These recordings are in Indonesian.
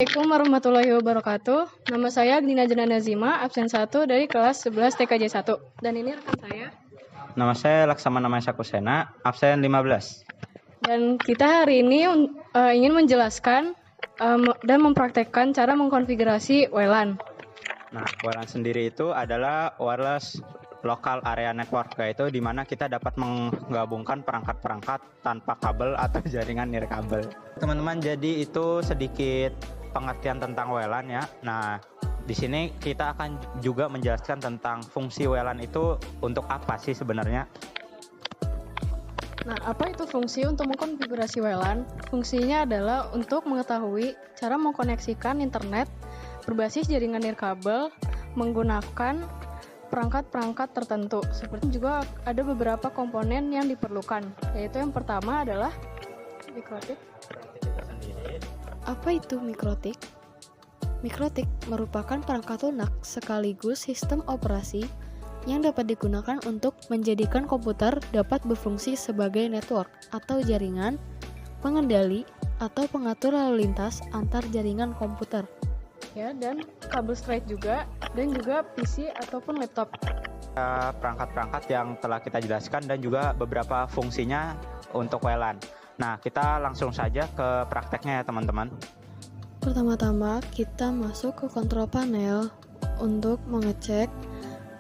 Assalamualaikum warahmatullahi wabarakatuh. Nama saya Dina Jana Nazima, absen 1 dari kelas 11 TKJ 1. Dan ini rekan saya. Nama saya Laksamana Maesa Kusena, absen 15. Dan kita hari ini ingin menjelaskan dan mempraktekkan cara mengkonfigurasi WLAN. Nah, WLAN sendiri itu adalah wireless local area network, yaitu di mana kita dapat menggabungkan perangkat-perangkat tanpa kabel atau jaringan nirkabel. Teman-teman, jadi itu sedikit pengertian tentang WLAN ya. Nah, di sini kita akan juga menjelaskan tentang fungsi WLAN itu untuk apa sih sebenarnya. Nah, apa itu fungsi untuk mengkonfigurasi WLAN? Fungsinya adalah untuk mengetahui cara mengkoneksikan internet berbasis jaringan nirkabel menggunakan perangkat-perangkat tertentu. Seperti juga ada beberapa komponen yang diperlukan, yaitu yang pertama adalah mikrotik. Apa itu mikrotik? Mikrotik merupakan perangkat lunak sekaligus sistem operasi yang dapat digunakan untuk menjadikan komputer dapat berfungsi sebagai network atau jaringan, pengendali, atau pengatur lalu lintas antar jaringan komputer. Ya, dan kabel straight juga, dan juga PC ataupun laptop. Perangkat-perangkat yang telah kita jelaskan dan juga beberapa fungsinya untuk WLAN. Nah, kita langsung saja ke prakteknya ya teman-teman. Pertama-tama kita masuk ke kontrol panel untuk mengecek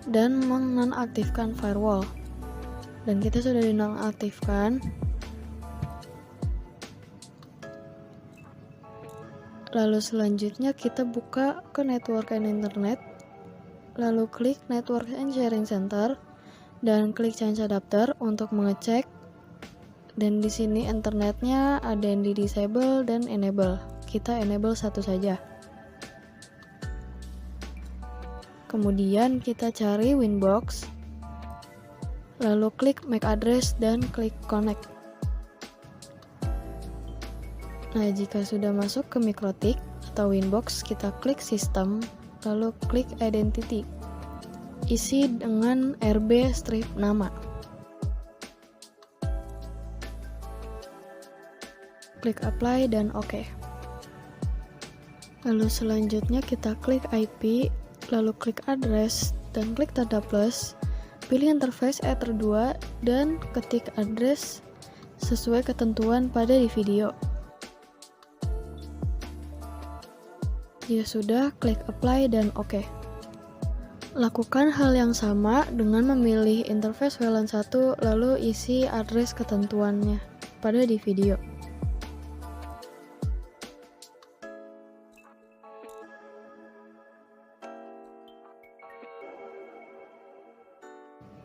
dan menonaktifkan firewall. Dan kita sudah dinonaktifkan. Lalu selanjutnya kita buka ke Network and Internet, lalu klik Network and Sharing Center, dan klik Change Adapter untuk mengecek. Dan di sini internetnya ada yang di disable dan enable. Kita enable satu saja. Kemudian kita cari Winbox, lalu klik MAC address dan klik Connect. Nah, jika sudah masuk ke mikrotik atau Winbox, kita klik System, lalu klik Identity. Isi dengan RB strip nama. Klik Apply dan OK. Lalu selanjutnya kita klik IP, lalu klik Address, dan klik tanda plus. Pilih interface Ether 2 dan ketik address sesuai ketentuan pada di video. Jika sudah, klik Apply dan OK. Lakukan hal yang sama dengan memilih interface WLAN 1 lalu isi address ketentuannya pada di video.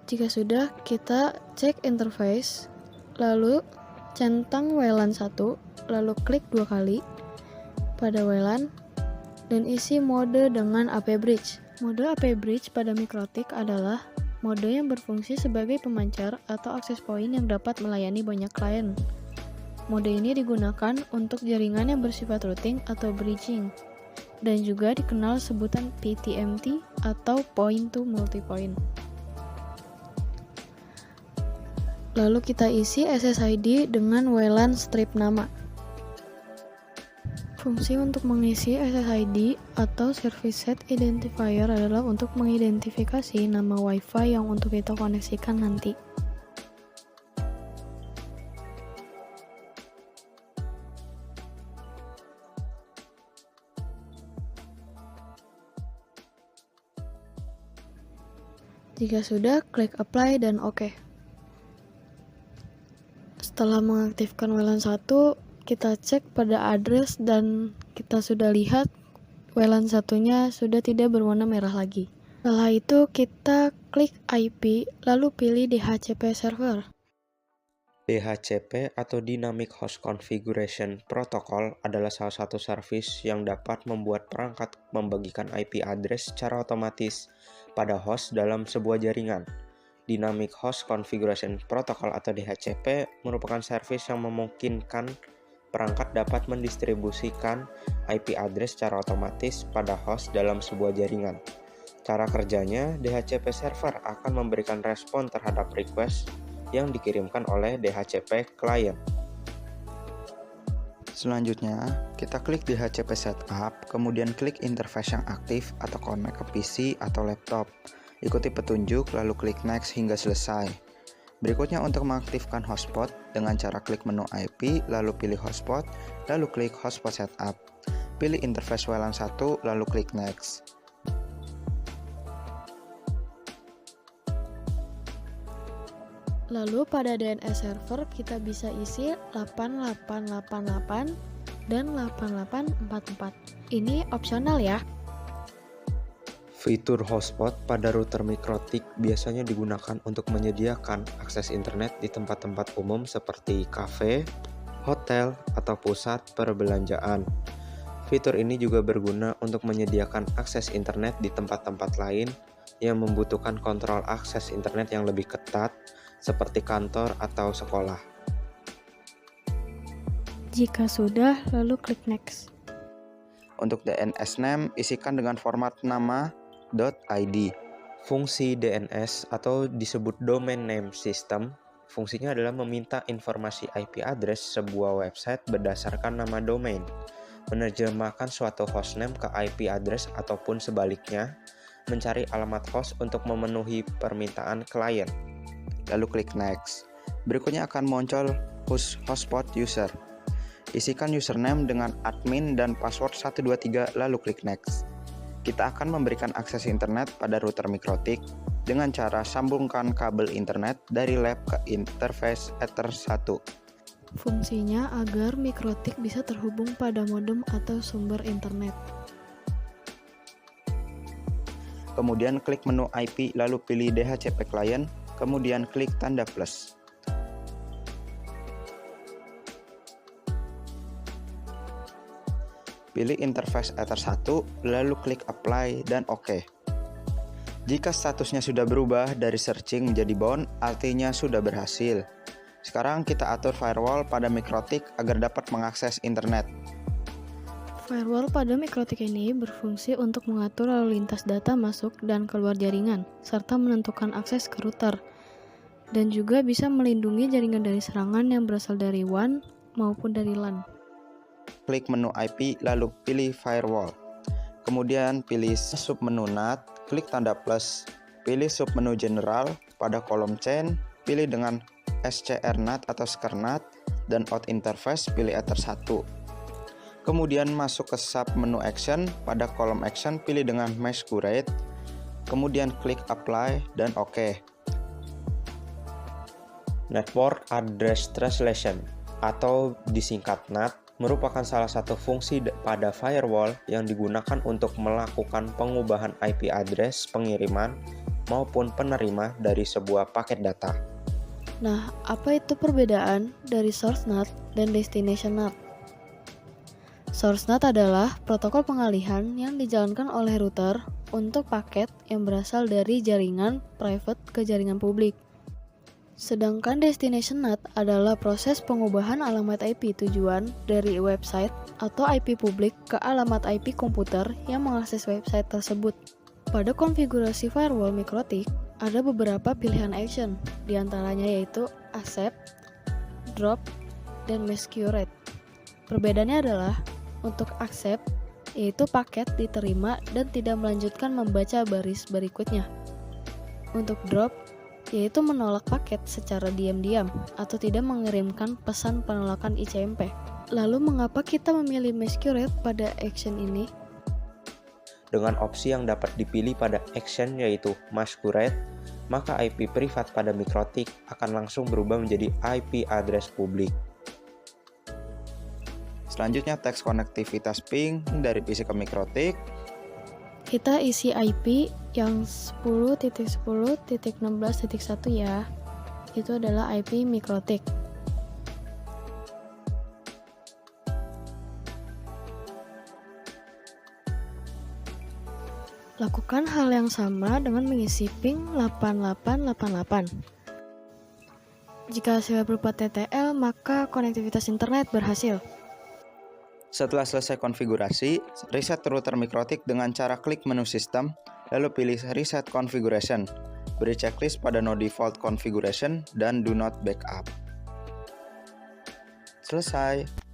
Jika sudah, kita cek interface, lalu centang WLAN 1, lalu klik 2 kali pada WLAN, dan isi mode dengan AP Bridge. Mode AP Bridge pada mikrotik adalah mode yang berfungsi sebagai pemancar atau access point yang dapat melayani banyak klien. Mode ini digunakan untuk jaringan yang bersifat routing atau bridging, dan juga dikenal sebutan PTMT atau point to multipoint. Lalu kita isi SSID dengan WLAN strip nama. Fungsi untuk mengisi SSID atau Service Set Identifier adalah untuk mengidentifikasi nama Wi-Fi yang untuk kita koneksikan nanti. Jika sudah, klik Apply dan OK. Setelah mengaktifkan WLAN 1, kita cek pada address dan kita sudah lihat WLAN satunya sudah tidak berwarna merah lagi. Setelah itu kita klik IP lalu pilih DHCP server. DHCP atau Dynamic Host Configuration Protocol adalah salah satu service yang dapat membuat perangkat membagikan IP address secara otomatis pada host dalam sebuah jaringan. Dynamic Host Configuration Protocol atau DHCP merupakan service yang memungkinkan perangkat dapat mendistribusikan IP address secara otomatis pada host dalam sebuah jaringan. Cara kerjanya, DHCP server akan memberikan respon terhadap request yang dikirimkan oleh DHCP client. Selanjutnya, kita klik DHCP Setup, kemudian klik interface yang aktif atau connect ke PC atau laptop. Ikuti petunjuk, lalu klik Next hingga selesai. Berikutnya untuk mengaktifkan hotspot dengan cara klik menu IP, lalu pilih hotspot, lalu klik hotspot setup. Pilih interface WLAN 1, lalu klik Next. Lalu pada DNS server kita bisa isi 8888 dan 8844. Ini opsional ya. Fitur hotspot pada router mikrotik biasanya digunakan untuk menyediakan akses internet di tempat-tempat umum seperti kafe, hotel, atau pusat perbelanjaan. Fitur ini juga berguna untuk menyediakan akses internet di tempat-tempat lain yang membutuhkan kontrol akses internet yang lebih ketat, seperti kantor atau sekolah. Jika sudah, lalu klik Next. Untuk DNS name, isikan dengan format nama .id. Fungsi DNS atau disebut Domain Name System, fungsinya adalah meminta informasi IP address sebuah website berdasarkan nama domain, menerjemahkan suatu hostname ke IP address ataupun sebaliknya, mencari alamat host untuk memenuhi permintaan klien. Lalu klik Next. Berikutnya akan muncul hotspot user. Isikan username dengan admin dan password 123 lalu klik Next. Kita akan memberikan akses internet pada router mikrotik dengan cara sambungkan kabel internet dari lab ke interface Ether 1. Fungsinya agar mikrotik bisa terhubung pada modem atau sumber internet. Kemudian klik menu IP lalu pilih DHCP client, kemudian klik tanda plus. Pilih interface Ether 1, lalu klik apply dan OK. Jika statusnya sudah berubah dari searching menjadi bound, artinya sudah berhasil. Sekarang kita atur firewall pada mikrotik agar dapat mengakses internet. Firewall pada mikrotik ini berfungsi untuk mengatur lalu lintas data masuk dan keluar jaringan, serta menentukan akses ke router, dan juga bisa melindungi jaringan dari serangan yang berasal dari WAN maupun dari LAN. Klik menu IP lalu pilih firewall. Kemudian pilih submenu NAT, klik tanda plus, pilih submenu general pada kolom chain, pilih dengan SCRNAT atau SCRNAT, dan out interface pilih Ether 1. Kemudian masuk ke sub menu action, pada kolom action pilih dengan Masquerade, kemudian klik apply dan OK. Network Address Translation atau disingkat NAT merupakan salah satu fungsi pada firewall yang digunakan untuk melakukan pengubahan IP address pengiriman maupun penerima dari sebuah paket data. Nah, apa itu perbedaan dari source NAT dan destination NAT? Source NAT adalah protokol pengalihan yang dijalankan oleh router untuk paket yang berasal dari jaringan private ke jaringan publik. Sedangkan destination NAT adalah proses pengubahan alamat IP tujuan dari website atau IP publik ke alamat IP komputer yang mengakses website tersebut. Pada konfigurasi firewall mikrotik, ada beberapa pilihan action, diantaranya yaitu accept, drop, dan masquerade. Perbedaannya adalah untuk accept, yaitu paket diterima dan tidak melanjutkan membaca baris berikutnya. Untuk drop, yaitu menolak paket secara diam-diam atau tidak mengirimkan pesan penolakan ICMP. Lalu mengapa kita memilih masquerade pada action ini? Dengan opsi yang dapat dipilih pada action yaitu masquerade, maka IP privat pada mikrotik akan langsung berubah menjadi IP address publik. Selanjutnya teks konektivitas ping dari PC ke mikrotik. Kita isi IP yang 10.10.16.1 ya. Itu adalah IP mikrotik. Lakukan hal yang sama dengan mengisi ping 8888. Jika hasilnya berupa TTL, maka konektivitas internet berhasil. Setelah selesai konfigurasi, reset router mikrotik dengan cara klik menu sistem, lalu pilih reset configuration. Beri checklist pada no default configuration dan do not backup. Selesai.